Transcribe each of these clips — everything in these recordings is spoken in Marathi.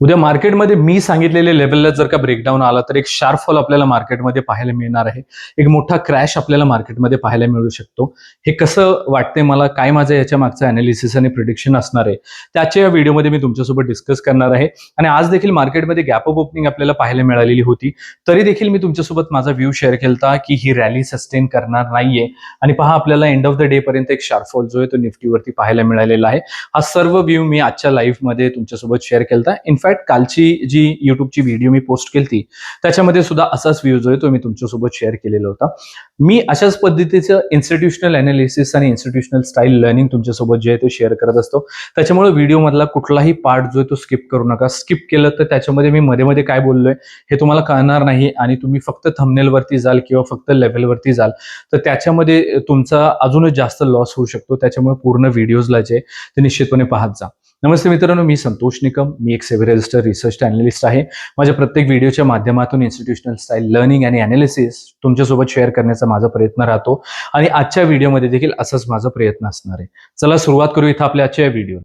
उद्या मार्केटमध्ये मी सांगितलेले लेवलला जर का ब्रेकडाऊन आला तर एक शार्प फॉल आपल्याला मार्केटमध्ये पाहायला मिळणार आहे. एक मोठा क्रॅश आपल्याला मार्केटमध्ये पाहायला मिळू शकतो. हे कसं वाटतंय मला, काय माझं याच्या मागचं अनालिसिस आणि प्रिडिक्शन असणार आहे, त्याच्या या व्हिडिओमध्ये मी तुमच्यासोबत डिस्कस करणार आहे. आणि आज देखील मार्केटमध्ये गॅप अप ओपनिंग आपल्याला पाहायला मिळालेली होती. तरी देखील मी तुमच्यासोबत माझा व्ह्यू शेअर केलता की ही रॅली सस्टेन करणार नाहीये. आणि पहा, आपल्याला एंड ऑफ द डे पर्यंत एक शार्प फॉल जो आहे तो निफ्टीवरती पाहायला मिळालेला आहे. हा सर्व व्ह्यू मी आजच्या लाईव्ह मध्ये तुमच्यासोबत शेअर केलता. इनफॅक्ट कालची जी युट्यूबची व्हिडिओ मी पोस्ट केली त्याच्यामध्ये सुद्धा असाच व्ह्यू जो आहे तो मी तुमच्यासोबत शेअर केलेला होता. मी अशाच पद्धतीचं इन्स्टिट्यूशनल अनालिसिस आणि इन्स्टिट्यूशनल स्टाईल लर्निंग तुमच्यासोबत जे आहे ते शेअर करत असतो. त्याच्यामुळे व्हिडिओ मधला कुठलाही पार्ट जो आहे तो स्किप करू नका. स्किप केलं तर त्याच्यामध्ये मी मध्ये मध्ये काय बोललोय हे तुम्हाला कळणार नाही आणि तुम्ही फक्त थंबनेलवरती जाल किंवा फक्त लेव्हलवरती जाल तर त्याच्यामध्ये तुमचा अजूनच जास्त लॉस होऊ शकतो. त्याच्यामुळे पूर्ण व्हिडिओजला जे ते निश्चितपणे पाहत जा. नमस्ते मित्रांनो, मी संतोष निकम. मी एक सेव्ही रजिस्टर रिसर्च अॅनालिस्ट आहे. माझ्या प्रत्येक व्हिडिओच्या माध्यमातून इन्स्टिट्यूशनल स्टाईल लर्निंग आणि अनालिसिस तुमच्यासोबत शेअर करण्याचा माझा प्रयत्न राहतो आणि आजच्या व्हिडिओमध्ये देखील असाच माझा प्रयत्न असणार आहे. चला सुरुवात करू इथं आपल्या आजच्या व्हिडिओ.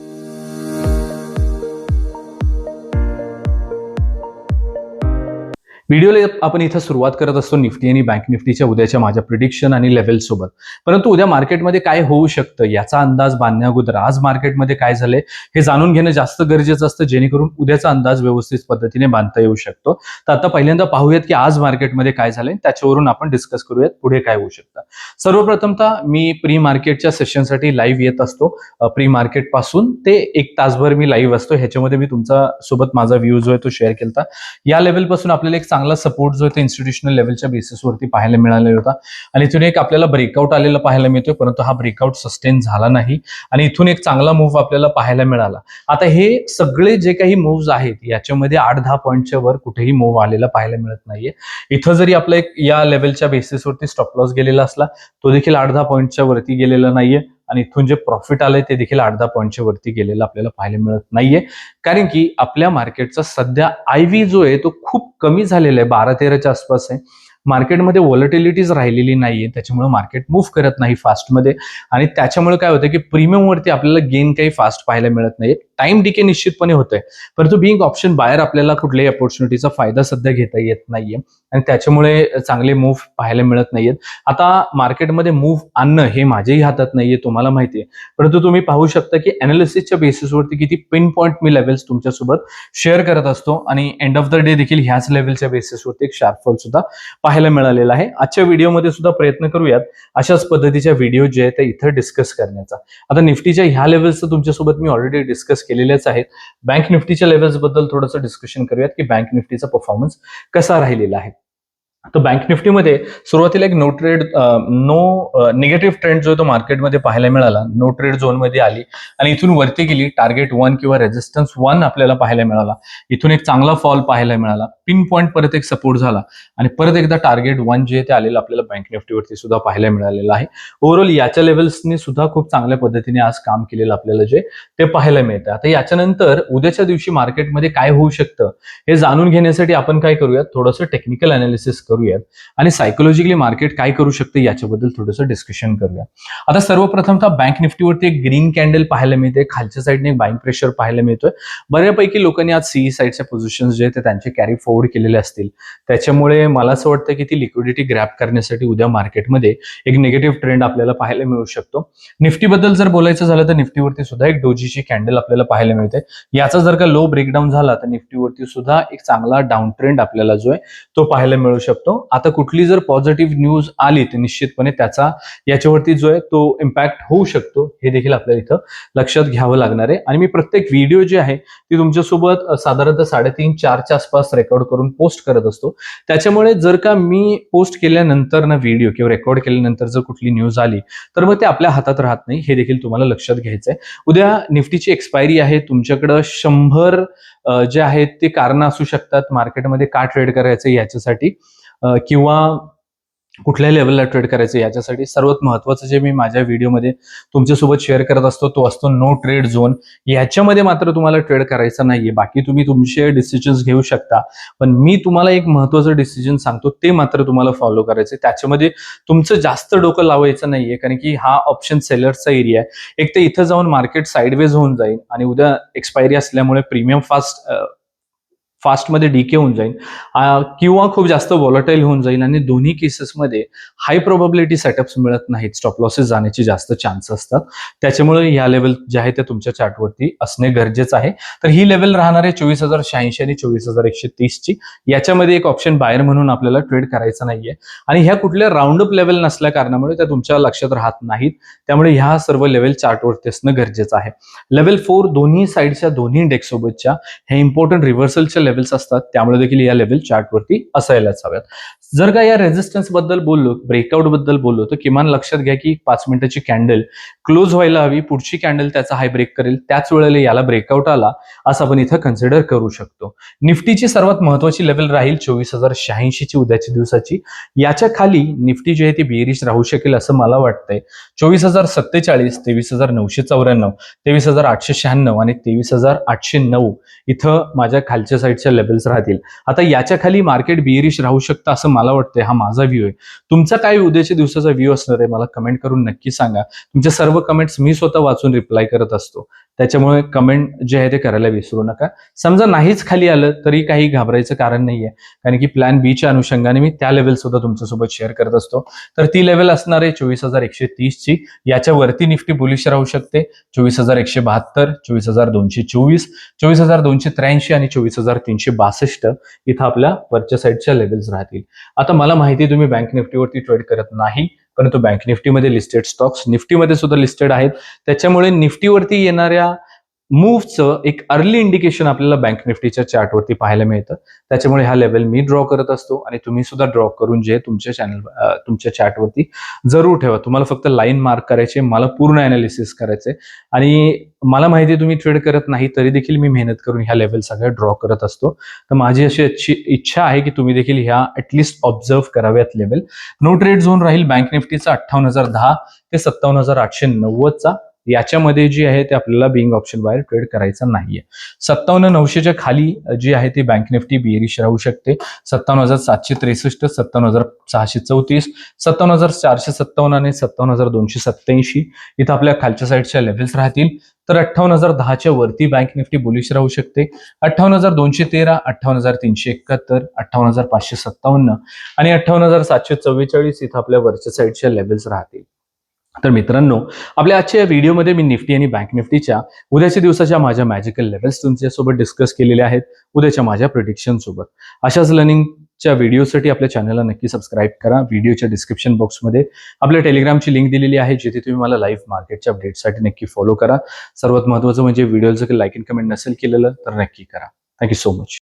व्हिडिओला आपण इथं सुरुवात करत असतो निफ्टी आणि बँक निफ्टीच्या उद्याच्या माझ्या प्रिडिक्शन आणि लेव्हल सोबत. परंतु उद्या मार्केटमध्ये काय होऊ शकतं याचा अंदाज बांधण्या अगोदर आज मार्केटमध्ये काय झालंय हे जाणून घेणं जास्त गरजेचं असतं, जेणेकरून उद्याचा अंदाज व्यवस्थित पद्धतीने बांधता येऊ शकतो. तर आता पहिल्यांदा पाहूयात की आज मार्केटमध्ये काय झालंय, त्याच्यावरून आपण डिस्कस करूयात पुढे काय होऊ शकतं. सर्वप्रथमतः मी प्री मार्केटच्या सेशनसाठी लाईव्ह येत असतो. प्री मार्केट पासून ते 1 तासभर मी लाईव्ह असतो. ह्याच्यामध्ये मी तुमचा सोबत माझा व्ह्यू जो आहे तो शेअर केला. या लेवल पासून आपल्याला एक चांगला सपोर्ट जो आहे तो इन्स्टिट्यूशनल लेवलच्या बेसिसवरती पाहायला मिळालेला होता आणि इथून एक आपल्याला ब्रेकआउट आलेला पाहायला मिळतोय. परंतु हा ब्रेकआउट सस्टेन झाला नाही आणि इथून एक चांगला मूव्ह आपल्याला पाहायला मिळाला. आता हे सगळे जे काही मूव्ह आहेत याच्यामध्ये 8-10 पॉईंटच्या वर कुठेही मूव्ह आलेला पाहायला मिळत नाहीये. इथं जरी आपला एक या लेवलच्या बेसिसवरती स्टॉप लॉस गेलेला असला तो देखील 8-10 पॉईंटच्या वरती गेलेला नाहीये आणि इथून जे प्रॉफिट आलंय ते देखील 8-10 पॉईंटच्या वरती गेलेलं आपल्याला पाहायला मिळत नाहीये. कारण की आपल्या मार्केटचा सध्या IV जो आहे तो खूप कमी झालेला आहे, 12-13च्या आसपास आहे. मार्केटमध्ये व्हॉलटिलिटीज राहिलेली नाहीये, त्याच्यामुळे मार्केट मूव्ह करत नाही फास्टमध्ये आणि त्याच्यामुळे काय होतं की प्रीमियमवरती आपल्याला गेन काही फास्ट पाहायला मिळत नाही. टाइम डिके निश्चितपणे होतंय, परंतु बिंग ऑप्शन बायर आपल्याला कुठल्याही अपॉर्च्युनिटीचा फायदा सध्या घेता येत नाहीये आणि त्याच्यामुळे चांगले मूव्ह पाहायला मिळत नाहीयेत. आता मार्केटमध्ये मूव्ह आणणं हे माझ्याही हातात नाहीये, तुम्हाला माहितीये. परंतु तुम्ही पाहू शकता की अनालिसिसच्या बेसिसवरती किती पिन पॉईंट मी लेवल्स तुमच्यासोबत शेअर करत असतो आणि एंड ऑफ द डे देखील ह्याच लेवलच्या बेसिसवरती एक शार्प फॉल सुद्धा पाहायला मिळालेला आहे. आजच्या व्हिडिओमध्ये सुद्धा प्रयत्न करूयात अशाच पद्धतीच्या व्हिडिओ जे आहेत ते इथं डिस्कस करण्याचा. आता निफ्टीच्या ह्या लेवल्सचं तुमच्यासोबत मी ऑलरेडी डिस्कस केलेलेच आहेत. बँक निफ्टीच्या लेवल्स बद्दल थोडंसं डिस्कशन करूयात की बँक निफ्टीचा परफॉर्मन्स कसा राहिलेला आहे. तर बँक निफ्टीमध्ये सुरुवातीला एक नो निगेटिव्ह ट्रेंड जो तो मार्केटमध्ये पाहायला मिळाला. नो ट्रेड झोनमध्ये आली आणि इथून वरती गेली. टार्गेट 1 किंवा रेजिस्टन्स 1 आपल्याला पाहायला मिळाला. इथून एक चांगला फॉल पाहायला मिळाला. पिन पॉईंट परत एक सपोर्ट झाला आणि परत एकदा टार्गेट 1 जे ते आलेलं आपल्याला बँक निफ्टीवरती सुद्धा पाहायला मिळालेलं आहे. ओव्हरऑल याच्या लेवल्सनी सुद्धा खूप चांगल्या पद्धतीने आज काम केलेलं आपल्याला जे ते पाहायला मिळतं. आता याच्यानंतर उद्याच्या दिवशी मार्केटमध्ये काय होऊ शकतं हे जाणून घेण्यासाठी आपण काय करूयात, थोडंसं टेक्निकल अनालिसिस करूयात आणि सायकोलॉजिकली मार्केट काय करू शकतं याच्याबद्दल थोडंसं डिस्कशन करूया. आता सर्वप्रथमतः बँक निफ्टीवरती एक ग्रीन कॅन्डल पाहायला मिळते. खालच्या साईडने एक बाइंग प्रेशर पाहायला मिळतोय. बऱ्यापैकी लोकांनी आज सीई साईडच्या पोझिशन्स जे ते त्यांचे कॅरी फॉरवर्ड केलेले असतील. त्याच्यामुळे मला असं वाटतं की ती लिक्विडिटी ग्रॅब करण्यासाठी उद्या मार्केटमध्ये एक निगेटिव्ह ट्रेंड आपल्याला पाहायला मिळू शकतो. निफ्टीबद्दल जर बोलायचं झालं तर निफ्टीवरती सुद्धा एक डोजीची कॅन्डल आपल्याला पाहायला मिळते. याचा जर का लो ब्रेकडाऊन झाला तर निफ्टीवरती सुद्धा एक चांगला डाऊन ट्रेंड आपल्याला जो आहे तो पाहायला मिळू शकतो. आता कुठली जर पॉझिटिव्ह न्यूज आली तर निश्चितपणे त्याचा याच्यावरती जो आहे तो इम्पॅक्ट होऊ शकतो, हे देखील आपल्याला इथं लक्षात घ्यावं लागणार आहे. आणि मी प्रत्येक व्हिडिओ जे आहे ती तुमच्यासोबत साधारणतः 3:30-4च्या आसपास रेकॉर्ड करून पोस्ट करत असतो. त्याच्यामुळे जर का मी पोस्ट केल्यानंतर ना व्हिडिओ किंवा रेकॉर्ड केल्यानंतर जर कुठली न्यूज आली तर मग ते आपल्या हातात राहत नाही, हे देखील तुम्हाला लक्षात घ्यायचंय. उद्या निफ्टीची एक्सपायरी आहे. तुमच्याकडं 100 जे आहेत ते कारण असू शकतात मार्केटमध्ये का ट्रेड करायचं याच्यासाठी किंवा कुठल्या लेवलला ट्रेड करायचं याच्यासाठी. सर्वात महत्वाचं जे मी माझ्या व्हिडिओमध्ये तुमच्यासोबत शेअर करत असतो तो असतो नो ट्रेड झोन. याच्यामध्ये मात्र तुम्हाला ट्रेड करायचा नाहीये. बाकी तुम्ही तुमचे डिसिजन्स घेऊ शकता, पण मी तुम्हाला एक महत्वाचं डिसिजन सांगतो ते मात्र तुम्हाला फॉलो करायचं. त्याच्यामध्ये तुमचं जास्त डोकं लावायचं नाहीये, कारण की हा ऑप्शन सेलर्सचा एरिया आहे. एक तर इथं जाऊन मार्केट साईडवेज होऊन जाईल आणि उद्या एक्सपायरी असल्यामुळे प्रीमियम फास्ट फास्टमध्ये डीके होऊन जाईल किंवा खूप जास्त व्हॉलटाईल होऊन जाईल आणि दोन्ही केसेसमध्ये हाय प्रोबॅबिलिटी सेटअप्स मिळत नाहीत, स्टॉप लॉसेस जाण्याची जास्त चान्स असतात. त्याच्यामुळे ह्या लेवल ज्या आहेत त्या तुमच्या चार्टवरती असणे गरजेचं आहे. तर ही लेवल राहणार आहे 24,086 आणि 24,130 ची. याच्यामध्ये एक ऑप्शन बायर म्हणून आपल्याला ट्रेड करायचा नाहीये आणि ह्या कुठल्या राऊंड अप लेवल नसल्या कारणामुळे त्या तुमच्या लक्षात राहत नाहीत. त्यामुळे ह्या सर्व लेवल चार्टवरती असणं गरजेचं आहे. लेवल 4 दोन्ही साईडच्या दोन्ही इंडेक्स सोबतच्या हे इम्पॉर्टंट रिव्हर्सलच्या लेवल्स असतात, त्यामुळे देखील या लेवल चार्टवरती असायलाच हव्यात. जर का या रेझिस्टन्स बद्दल बोललो, ब्रेकआउट बद्दल बोललो, तर किमान लक्षात घ्या की 5 मिनिटाची कॅन्डल क्लोज व्हायला हवी, पुढची कॅन्डल त्याचा हाय ब्रेक करेल, त्याच वेळेला याला ब्रेकआउट आला असं आपण इथं कन्सिडर करू शकतो. निफ्टीची सर्वात महत्वाची लेवल राहील 24,086 ची उद्याची दिवसाची. याच्या खाली निफ्टी जी आहे ती बेरिश राहू शकेल असं मला वाटतंय. 24,047, 23,994, 23,896 आणि 23,809 इथं माझ्या खालच्या साईडच्या लेवल्स राहतील. आता याच्या खाली मार्केट बियरिश राहू शकतं असं मला वाटतंय. हा माझा व्ह्यू आहे. तुमचा काय उद्याच्या दिवसाचा व्ह्यू असणार आहे मला कमेंट करून नक्की सांगा. तुमच्या सर्व कमेंट्स मी स्वतः वाचून रिप्लाय करत असतो, त्याच्यामुळे कमेंट जे आहे ते करायला विसरू नका. समजा नाहीच खाली आलं तरी काही घाबरायचं कारण नाहीये, कारण की प्लॅन बीच्या अनुषंगाने मी त्या लेवल सुद्धा तुमच्यासोबत शेअर करत असतो. तर ती लेवल असणार आहे 24,130 ची. याच्यावरती निफ्टी बुलिश राहू शकते. 24,172, 24,224, 24,283 आणि 24,362 इथं आपल्या वरच्या साईडच्या लेवल्स राहतील. आता मला माहिती आहे तुम्ही बँक निफ्टीवरती ट्रेड करत नाही, परंतु बँक निफ्टीमध्ये लिस्टेड स्टॉक्स निफ्टीमध्ये सुद्धा लिस्टेड आहेत. त्याच्यामुळे निफ्टीवरती येणाऱ्या मूव्हचं एक अर्ली इंडिकेशन आपल्याला बँक निफ्टीच्या चार्टवरती पाहायला मिळतं. त्याच्यामुळे हा लेवल मी ड्रॉ करत असतो आणि तुम्ही सुद्धा ड्रॉ करून जे तुमच्या तुमच्या चार्टवरती जरूर ठेवा. तुम्हाला फक्त लाईन मार्क करायचे, मला पूर्ण अनालिसिस करायचे आणि मला माहिती आहे तुम्ही ट्रेड करत नाही तरी देखील मी मेहनत करून ह्या लेवल सगळ्या ड्रॉ करत असतो. तर माझी अशी इच्छा आहे की तुम्ही देखील ह्या ऍटलिस्ट ऑब्झर्व कराव्यात लेवल. नो ट्रेड झोन राहील बँक निफ्टीचा 58,010 ते 57,890 याच्यामध्ये जी आहे ते आपल्याला बिंग ऑप्शन बाहेर ट्रेड करायचं नाहीये. 57,900च्या खाली जी आहे ती बँक निफ्टी बियरिश राहू शकते. 57,763, 57,634, 57,457 आणि 57,287 इथं आपल्या खालच्या साईडच्या लेव्हल्स राहतील. तर 58,010च्या वरती बँक निफ्टी बुलिश राहू शकते. 58,213, 58,371, 58,557 आणि 58,744 इथं आपल्या वरच्या साईडच्या लेव्हल्स राहतील. तर मित्रांनो, आपल्या आजच्या या व्हिडिओमध्ये मी निफ्टी आणि बँक निफ्टीच्या उद्याच्या दिवसाच्या माझ्या मॅजिकल लेवल्स तुमच्यासोबत डिस्कस केलेले आहेत, उद्याच्या माझ्या प्रिडिक्शन सोबत. अशाच लर्निंगच्या व्हिडिओसाठी आपल्या चॅनलला नक्की सबस्क्राईब करा. व्हिडिओच्या डिस्क्रिप्शन बॉक्समध्ये आपल्या टेलिग्रामची लिंक दिलेली आहे, जिथे तुम्ही मला लाईव्ह मार्केटच्या अपडेटसाठी नक्की फॉलो करा. सर्वात महत्त्वाचं म्हणजे व्हिडिओचं लाईक आणि कमेंट नसेल केलेलं तर नक्की करा. Thank you so much.